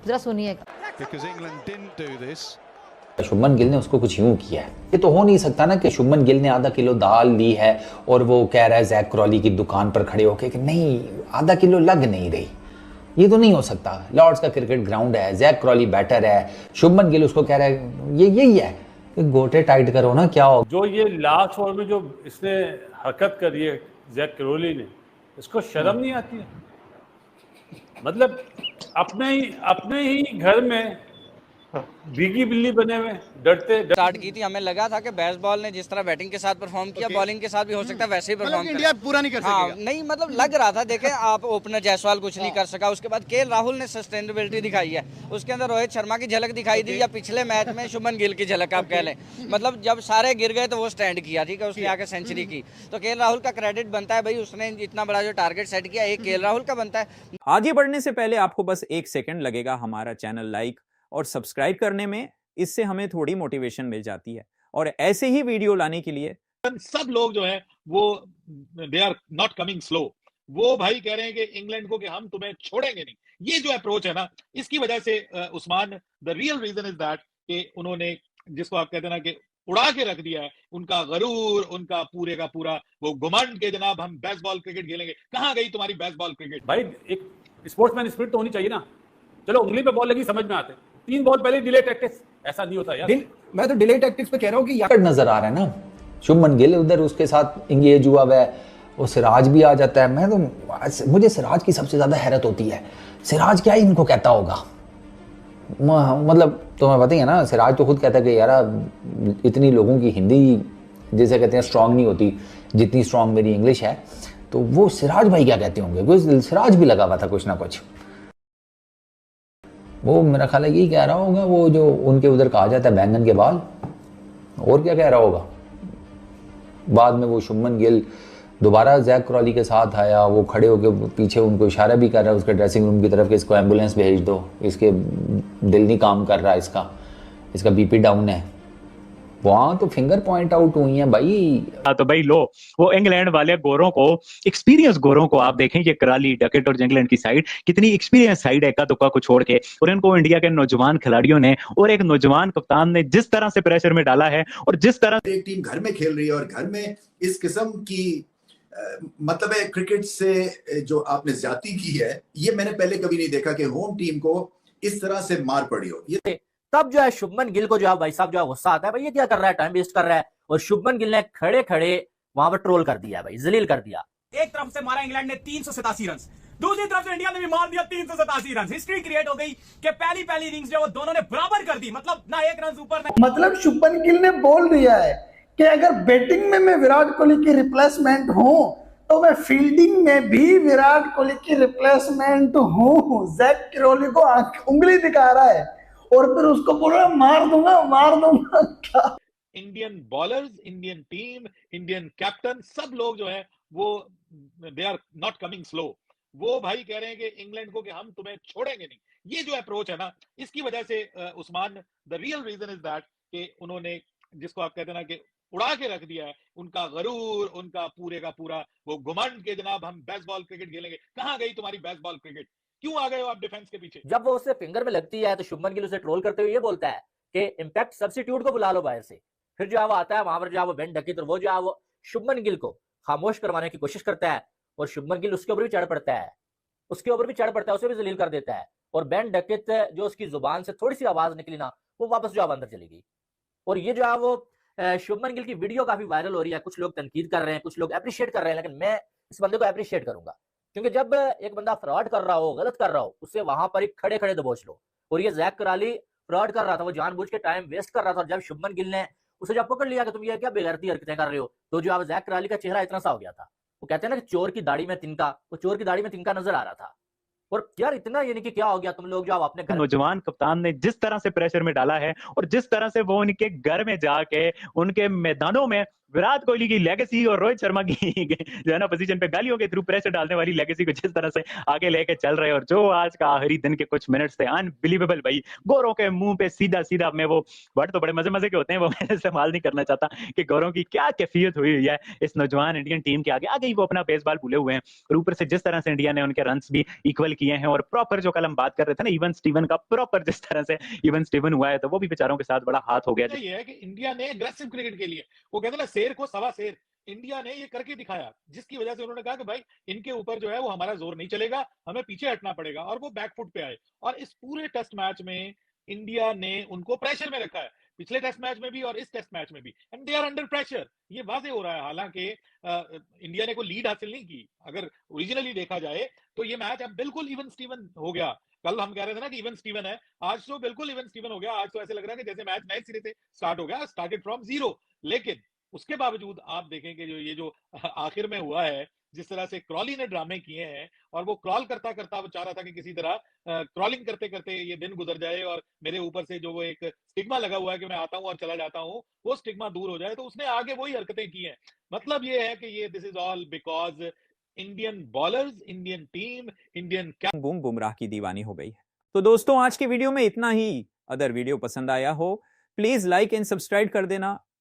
जरा सुनिए। शुभमन गिल ने उसको कुछ यूं किया है। ये तो हो नहीं सकता ना कि शुभमन गिल ने आधा किलो दाल ली है और वो कह रहा है जैक क्रॉली की दुकान पर खड़े होकर कि नहीं आधा किलो लग नहीं रही। ये तो नहीं हो सकता। लॉर्ड्स का क्रिकेट ग्राउंड है, जैक क्रॉली बैटर है, शुभमन गिल उसको कह रहा है ये यही है कि गोटे टाइट करो ना, क्या हो। जो ये लास्ट ओवर में जो इसने हरकत करी है जैक क्रॉली ने, इसको शर्म नहीं आती है? मतलब अपने ही घर में भीगी बिल्ली बने हुए डरते स्टार्ट की थी। हमें लगा था कि बेसबॉल ने जिस तरह बैटिंग के साथ परफॉर्म किया, बॉलिंग के साथ भी हो सकता है वैसे ही परफॉर्म मतलब इंडिया पूरा नहीं कर सकेगा। हाँ, नहीं मतलब लग रहा था। देखें आप, ओपनर जायसवाल कुछ नहीं कर सका, उसके बाद केएल राहुल ने सस्टेनेबिलिटी दिखाई है, उसके अंदर रोहित शर्मा की झलक दिखाई दी, या पिछले मैच में शुभमन गिल की झलक आप कह लें। मतलब जब सारे गिर गए तो वो स्टैंड किया, ठीक है, उसने आके सेंचुरी की। तो केएल राहुल का क्रेडिट बनता है भाई, उसने इतना बड़ा जो टारगेट सेट किया एक केएल राहुल का बनता है। आगे बढ़ने से पहले आपको बस 1 सेकंड लगेगा हमारा चैनल लाइक और सब्सक्राइब करने में, इससे हमें थोड़ी मोटिवेशन मिल जाती है। और ऐसे ही वीडियो लाने के लिए सब लोग जो है वो they are not coming slow. वो भाई कह रहे हैं कि इंग्लैंड को कि हम तुम्हें छोड़ेंगे नहीं। ये जो अप्रोच है ना, इसकी वजह से Usman, the real reason is that कि उन्होंने जिसको आप कहते हैं ना कि उड़ा के रख दिया है, उनका गरूर, उनका पूरे का पूरा वो घुमंड के जनाब हम बेसबॉल क्रिकेट खेलेंगे। कहां गई तुम्हारी बेसबॉल क्रिकेट? भाई एक स्पोर्ट्समैन स्पिरिट तो होनी चाहिए ना। चलो उंगली पे बॉल लगी समझ में आते, 3 बॉल पहले डिले टैक्टिक्स, ऐसा नहीं होता यार। मैं तो डिले टैक्टिक्स पे कह रहा हूँ कि नजर आ रहा है ना, शुभमन गिल उधर उसके साथ इंगेज हुआ है, वो सिराज भी आ जाता है। मैं तो मुझे सिराज की सबसे ज्यादा हैरत होती है, सिराज क्या ही इनको कहता होगा। मतलब तुम्हें पता ही है ना, सिराज तो खुद कहता है कि यार इतनी लोगों की हिंदी जैसे कहते हैं स्ट्रांग नहीं होती जितनी स्ट्रांग मेरी इंग्लिश है। तो वो सिराज भाई क्या कहते होंगे, कोई सिराज भी लगा हुआ था कुछ ना कुछ। वो मेरा ख्याल है यही कह रहा होगा, वो जो उनके उधर कहा जाता है बैंगन के बाल, और क्या कह रहा होगा। बाद में वो शुभमन गिल दोबारा जैक क्रॉली के साथ आया, वो खड़े होकर पीछे उनको इशारा भी कर रहा है उसके ड्रेसिंग रूम की तरफ कि इसको एम्बुलेंस भेज दो, इसके दिल नहीं काम कर रहा, इसका बीपी डाउन है। वहां तो फिंगर पॉइंट आउट हुई है भाई। तो भाई लो, वो इंग्लैंड वाले गोरों को, एक्सपीरियंस गोरों को आप देखें, ये कराली, डकेट और इंग्लैंड की साइड कितनी एक्सपीरियंस साइड है, दुक्का को छोड़ के। और इनको इंडिया के नौजवान खिलाड़ियों ने और एक नौजवान कप्तान ने जिस तरह से प्रेशर में डाला है, और जिस तरह एक टीम घर में खेल रही है और घर में इस किस्म की मतलब है क्रिकेट से जो आपने ज्यादती की है, ये मैंने पहले कभी नहीं देखा कि होम टीम को इस तरह से मार पड़ी हो। ये तब जो है शुभमन गिल को जो है भाई साहब जो है गुस्सा आता है, भाई ये क्या कर रहा है, टाइम वेस्ट कर रहा है। और शुभमन गिल ने खड़े खड़े वहां पर ट्रोल कर दिया भाई, जलील कर दिया। एक तरफ से मारा इंग्लैंड ने 387 रन, दूसरी तरफ से इंडिया ने भी मार दिया 387 रन। हिस्ट्री क्रिएट हो गई कि पहली इनिंग्स जो वो दोनों ने बराबर कर दी, मतलब ना एक रन ऊपर ना। मतलब शुभमन गिल ने बोल दिया है कि अगर बैटिंग में मैं विराट कोहली की रिप्लेसमेंट हूं तो मैं फील्डिंग में भी विराट कोहली की रिप्लेसमेंट हूं। जैक क्रॉली को उंगली दिखा रहा है और फिर उसको बोल रहा है मार दूंगा क्या। Indian bowlers, Indian team, Indian captain, सब लोग जो है वो they are not coming slow. वो भाई कह रहे हैं कि इंग्लैंड को कि हम तुम्हें छोड़ेंगे नहीं। ये जो अप्रोच है ना, इसकी वजह से Usman, the real reason is that कि उन्होंने जिसको आप कहते हैं ना कि उड़ा के रख दिया है, उनका गरूर, उनका पूरे का पूरा वो घुमंड के जनाब हम बेसबॉल क्रिकेट खेलेंगे। कहां गई तुम्हारी बेसबॉल क्रिकेट? क्यों आ गए हो आप डिफेंस के पीछे? जब वो उससे फिंगर में लगती है तो शुभमन गिल उसे ट्रोल करते हुए ये बोलता है कि इंपैक्ट सब्स्टिट्यूट को बुला लो बाहर से। फिर जो है वो आता है वहां पर जो है वो बेन डकेट, वो जो है वो शुभमन गिल को खामोश करवाने की कोशिश करता है, और शुभमन गिल उसके ऊपर भी चढ़ पड़ता है, उसे भी जलील कर देता है। और बेन डकेट जो उसकी जुबान से थोड़ी सी आवाज निकली ना, वो वापस जो है अंदर चली गई। और ये जो है वो शुभमन गिल की वीडियो काफी वायरल हो रही है। कुछ लोग तनकीद कर रहे हैं, कुछ लोग अप्रिशिएट कर रहे हैं, लेकिन मैं इस बंदे को अप्रिशिएट करूंगा, क्योंकि जब एक बंदा फ्रॉड कर रहा हो, गलत कर रहा हो, उससे वहां पर एक खड़े खड़े दबोच लो। और ये जैक कराली फ्रॉड कर रहा था, वो जानबूझ के टाइम वेस्ट कर रहा था। और जब शुभमन गिल ने उसे जब पकड़ लिया कि तुम ये क्या बेगैरती हरकतें कर रहे हो, तो जो अब जैक कराली का चेहरा इतना सा हो गया था। वो कहते हैं ना कि चोर की दाढ़ी में तिनका, वो चोर की दाढ़ी में तिनका नजर आ रहा था। और यार इतना यानी कि क्या हो गया, तुम लोग जो अपने नौजवान कप्तान ने जिस तरह से प्रेशर में डाला है, और जिस तरह से वो उनके घर में जाके उनके मैदानों में विराट कोहली की लेगेसी और रोहित शर्मा की जो है ना पोजीशन पे गालियों के थ्रू प्रेशर डालने वाली लेगेसी को जिस तरह से आगे लेके चल रहे हैं, और जो आज का आखिरी दिन के कुछ मिनट्स थे अनबिलीवेबल भाई। गोरों के मुंह पे सीधा सीधा, मैं वो वर्ड तो बड़े मजे मजे के होते हैं, वो मैं इस्तेमाल नहीं करना चाहता कि गोरों की क्या कैफियत हुई है इस नौजवान इंडियन टीम के आगे ही वो अपना बेसबॉल भूले हुए हैं। और ऊपर से जिस तरह से इंडिया ने उनके रन्स भी इक्वल किए हैं, और प्रॉपर जो कल हम बात कर रहे थे ना इवन स्टीवन का, प्रॉपर जिस तरह से इवन स्टीवन हुआ है, तो वो भी बेचारों के साथ बड़ा हाथ हो गया। ये है कि इंडिया ने एग्रेसिव क्रिकेट के लिए, वो कहते हैं ना शेर को सवा शेर, इंडिया ने ये करके दिखाया, जिसकी वजह से उन्होंने कहा कि भाई इनके ऊपर जो है वो हमारा जोर नहीं चलेगा, हमें पीछे हटना पड़ेगा, और वो बैकफुट पे आए। और इस पूरे टेस्ट मैच में इंडिया ने उनको प्रेशर में रखा है, पिछले टेस्ट मैच में भी और इस टेस्ट मैच में भी, and they are under pressure. ये वाजे हो रहा है। हालांकि इंडिया ने कोई लीड हासिल नहीं की, अगर ओरिजिनली देखा जाए तो ये मैच अब बिल्कुल इवन स्टीवन हो गया। कल हम कह रहे थे ना कि इवन स्टीवन है, आज तो बिल्कुल इवन स्टीवन हो गया। आज तो ऐसे लग रहा है कि जैसे मैच नए सिरे से स्टार्ट हो गया, स्टार्टेड फ्रॉम जीरो। लेकिन उसके बावजूद आप देखेंगे जो आखिर में हुआ है, जिस तरह से क्रॉली ने ड्रामे किए हैं, और वो क्रॉल करता करता वो चाह रहा था कि किसी तरह क्रॉलिंग करते करते ये दिन गुजर जाए और मेरे ऊपर से जो वो एक स्टिग्मा लगा हुआ है कि मैं आता हूं और चला जाता हूं, वो स्टिग्मा दूर हो जाए। तो उसने आगे वही हरकतें की हैं। मतलब ये है कि ये this is all because Indian bowlers, Indian team, Indian boom Bumrah की दीवानी हो गई है। तो दोस्तों आज के वीडियो में इतना ही। अगर वीडियो पसंद आया हो प्लीज लाइक एंड सब्सक्राइब कर देना।